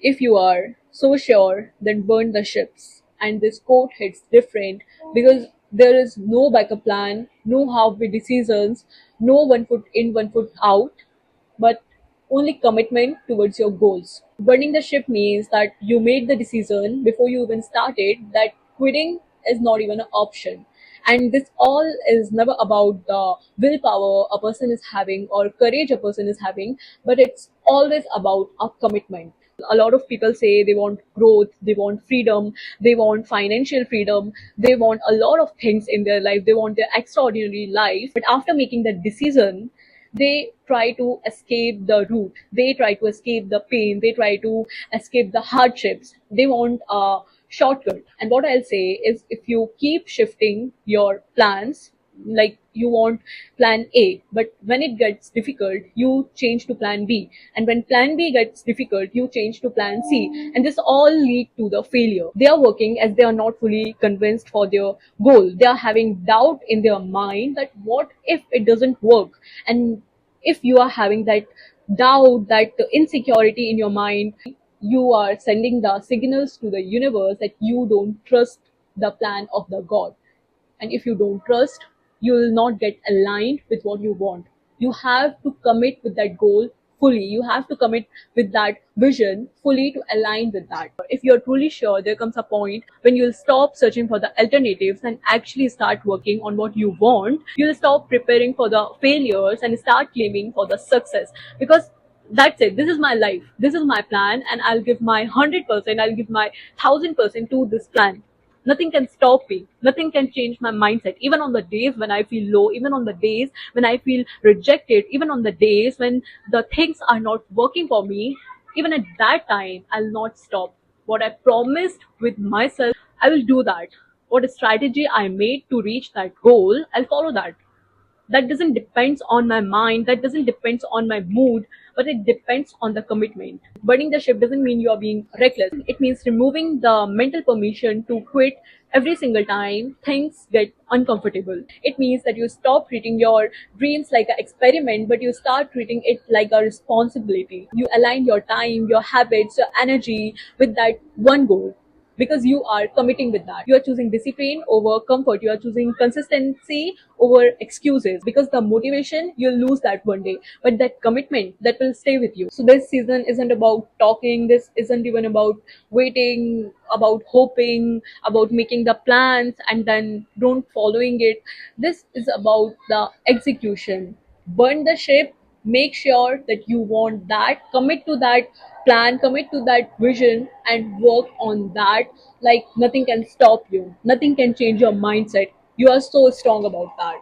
If you are so sure, then burn the ships. And this quote hits different because there is no backup plan, no halfway decisions, no one foot in, one foot out, but only commitment towards your goals. Burning the ship means that you made the decision before you even started that quitting is not even an option. And this all is never about the willpower a person is having or courage a person is having, but it's always about a commitment. A lot of people say they want growth, they want freedom, they want financial freedom, they want a lot of things in their life, they want their extraordinary life. But after making that decision, they try to escape the route, they try to escape the pain, they try to escape the hardships, they want a shortcut. And what I'll say is, if you keep shifting your plans, like you want plan A, but when it gets difficult you change to plan B, and when plan B gets difficult you change to plan C, and this all lead to the failure. They are working as they are not fully convinced for their goal, they are having doubt in their mind that what if it doesn't work. And if you are having that doubt, that insecurity in your mind, you are sending the signals to the universe that you don't trust the plan of the God. And if you don't trust, you will not get aligned with what you want. You have to commit with that goal fully. You have to commit with that vision fully to align with that. If you're truly sure, there comes a point when you'll stop searching for the alternatives and actually start working on what you want. You'll stop preparing for the failures and start claiming for the success, because that's it. This is my life, this is my plan, and I'll give my 100%, I'll give my 1000% to this plan. Nothing can stop me, nothing can change my mindset, even on the days when I feel low, even on the days when I feel rejected, even on the days when the things are not working for me. Even at that time I'll not stop. What I promised with myself, I will do that. What strategy I made to reach that goal, I'll follow that. That doesn't depends on my mind, that doesn't depends on my mood, but it depends on the commitment. Burning the ship doesn't mean you are being reckless, it means removing the mental permission to quit every single time things get uncomfortable. It means that you stop treating your dreams like an experiment, but you start treating it like a responsibility. You align your time, your habits, your energy with that one goal, because you are committing with that. You are choosing discipline over comfort, you are choosing consistency over excuses, because the motivation you'll lose that one day, but that commitment, that will stay with you. So this season isn't about talking, this isn't even about waiting, about hoping, about making the plans and then don't following it. This is about the execution. Burn the ship, make sure that you want that, commit to that plan, commit to that vision, and work on that. Like nothing can stop you, nothing can change your mindset. You are so strong about that.